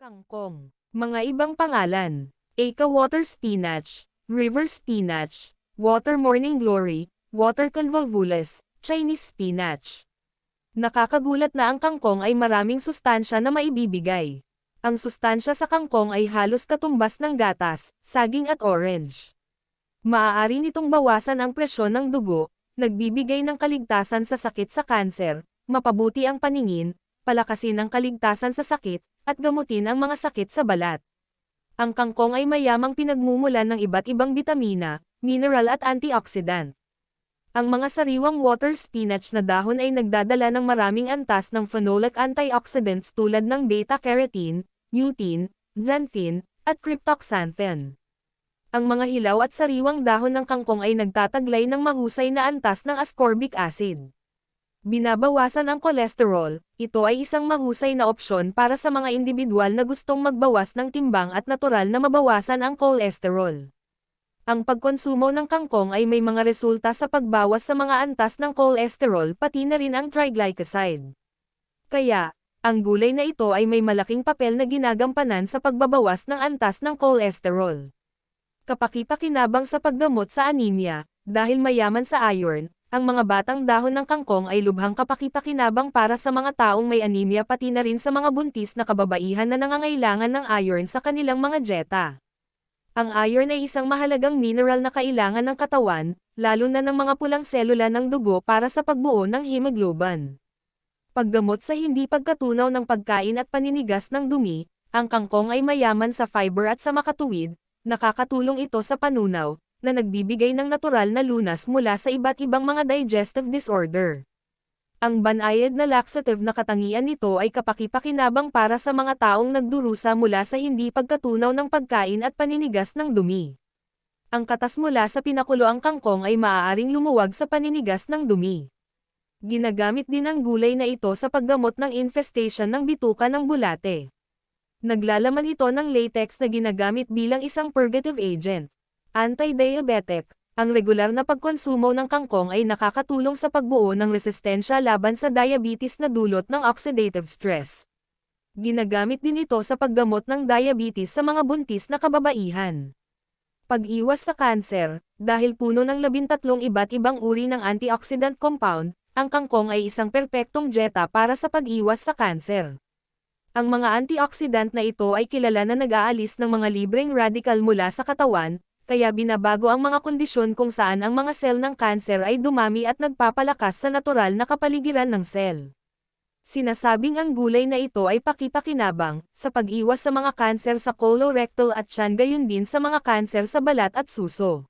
Kangkong. Mga ibang pangalan. Aca water spinach, river spinach, water morning glory, water convolvulus, Chinese spinach. Nakakagulat na ang kangkong ay maraming sustansya na maibibigay. Ang sustansya sa kangkong ay halos katumbas ng gatas, saging at orange. Maaari nitong bawasan ang presyon ng dugo, nagbibigay ng kaligtasan sa sakit sa kanser, mapabuti ang paningin, palakasin ang kaligtasan sa sakit, at gamutin ang mga sakit sa balat. Ang kangkong ay mayamang pinagmumulan ng iba't ibang bitamina, mineral at antioxidant. Ang mga sariwang water spinach na dahon ay nagdadala ng maraming antas ng phenolic antioxidants tulad ng beta-carotene, lutein, xanthin, at cryptoxanthin. Ang mga hilaw at sariwang dahon ng kangkong ay nagtataglay ng mahusay na antas ng ascorbic acid. Binabawasan ang kolesterol, ito ay isang mahusay na opsyon para sa mga individual na gustong magbawas ng timbang at natural na mabawasan ang kolesterol. Ang pagkonsumo ng kangkong ay may mga resulta sa pagbawas sa mga antas ng kolesterol pati na rin ang triglyceride. Kaya, ang gulay na ito ay may malaking papel na ginagampanan sa pagbabawas ng antas ng kolesterol. Kapaki-pakinabang sa paggamot sa anemia, dahil mayaman sa iron, ang mga batang dahon ng kangkong ay lubhang kapaki-pakinabang para sa mga taong may anemia pati na rin sa mga buntis na kababaihan na nangangailangan ng iron sa kanilang mga dieta. Ang iron ay isang mahalagang mineral na kailangan ng katawan, lalo na ng mga pulang selula ng dugo para sa pagbuo ng hemoglobin. Paggamot sa hindi pagkatunaw ng pagkain at paninigas ng dumi, ang kangkong ay mayaman sa fiber at sa makatuwid, nakakatulong ito sa panunaw, na nagbibigay ng natural na lunas mula sa iba't ibang mga digestive disorder. Ang banayad na laxative na katangian nito ay kapaki-pakinabang para sa mga taong nagdurusa mula sa hindi pagkatunaw ng pagkain at paninigas ng dumi. Ang katas mula sa pinakuloang kangkong ay maaaring lumuwag sa paninigas ng dumi. Ginagamit din ang gulay na ito sa paggamot ng infestation ng bituka ng bulate. Naglalaman ito ng latex na ginagamit bilang isang purgative agent. Anti-diabetic, ang regular na pagkonsumo ng kangkong ay nakakatulong sa pagbuo ng resistensya laban sa diabetes na dulot ng oxidative stress. Ginagamit din ito sa paggamot ng diabetes sa mga buntis na kababaihan. Pag-iwas sa kanser, dahil puno ng 13 iba't ibang uri ng antioxidant compound, ang kangkong ay isang perpektong dieta para sa pag-iwas sa kanser. Ang mga antioxidant na ito ay kilala na nag-aalis ng mga libreng radical mula sa katawan, kaya binabago ang mga kondisyon kung saan ang mga sel ng kanser ay dumami at nagpapalakas sa natural na kapaligiran ng sel. Sinasabing ang gulay na ito ay pakipakinabang sa pag-iwas sa mga kanser sa colorectal at tiyan gayon din sa mga kanser sa balat at suso.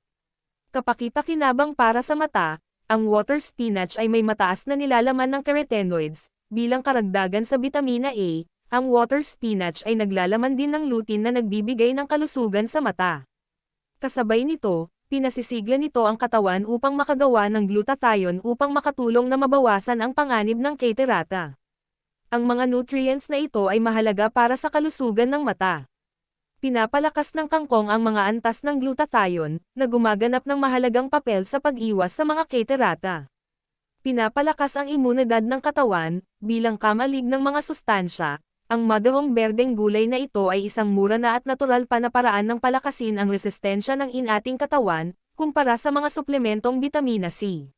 Kapakipakinabang para sa mata, ang water spinach ay may mataas na nilalaman ng carotenoids, bilang karagdagan sa vitamina A, ang water spinach ay naglalaman din ng lutein na nagbibigay ng kalusugan sa mata. Kasabay nito, pinasisigla nito ang katawan upang makagawa ng glutathione upang makatulong na mabawasan ang panganib ng catarata. Ang mga nutrients na ito ay mahalaga para sa kalusugan ng mata. Pinapalakas ng kangkong ang mga antas ng glutathione, na gumaganap ng mahalagang papel sa pag-iwas sa mga catarata. Pinapalakas ang imunidad ng katawan, bilang kamalig ng mga sustansya. Ang madahong berdeng gulay na ito ay isang mura na at natural pa na paraan ng palakasin ang resistensya ng ating katawan, kumpara sa mga suplementong bitamina C.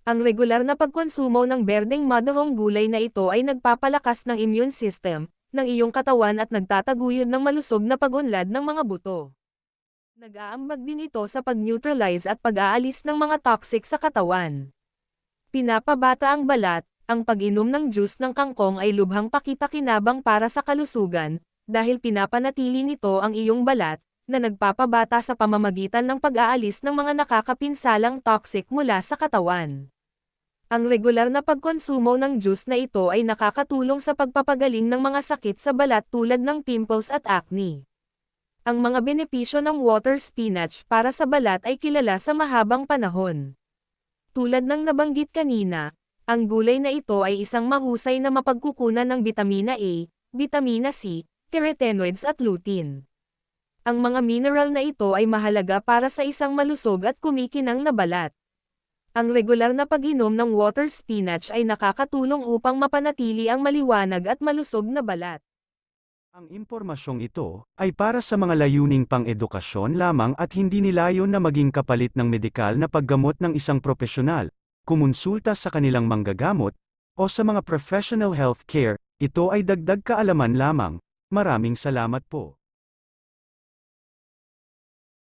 Ang regular na pagkonsumo ng berdeng madahong gulay na ito ay nagpapalakas ng immune system ng iyong katawan at nagtataguyod ng malusog na pag-unlad ng mga buto. Nag-aambag din ito sa pag-neutralize at pag-aalis ng mga toxic sa katawan. Pinapabata ang balat. Ang pag-inom ng juice ng kangkong ay lubhang pakipakinabang para sa kalusugan, dahil pinapanatili nito ang iyong balat, na nagpapabata sa pamamagitan ng pag-aalis ng mga nakakapinsalang toxic mula sa katawan. Ang regular na pagkonsumo ng juice na ito ay nakakatulong sa pagpapagaling ng mga sakit sa balat tulad ng pimples at acne. Ang mga benepisyo ng water spinach para sa balat ay kilala sa mahabang panahon. Tulad ng nabanggit kanina, ang gulay na ito ay isang mahusay na mapagkukunan ng vitamina A, vitamina C, carotenoids at lutein. Ang mga mineral na ito ay mahalaga para sa isang malusog at kumikinang na balat. Ang regular na pag-inom ng water spinach ay nakakatulong upang mapanatili ang maliwanag at malusog na balat. Ang impormasyong ito ay para sa mga layuning pang-edukasyon lamang at hindi nilayon na maging kapalit ng medikal na paggamot ng isang propesyonal. Kumonsulta sa kanilang manggagamot o sa mga professional health care. Ito ay dagdag kaalaman lamang. Maraming salamat po.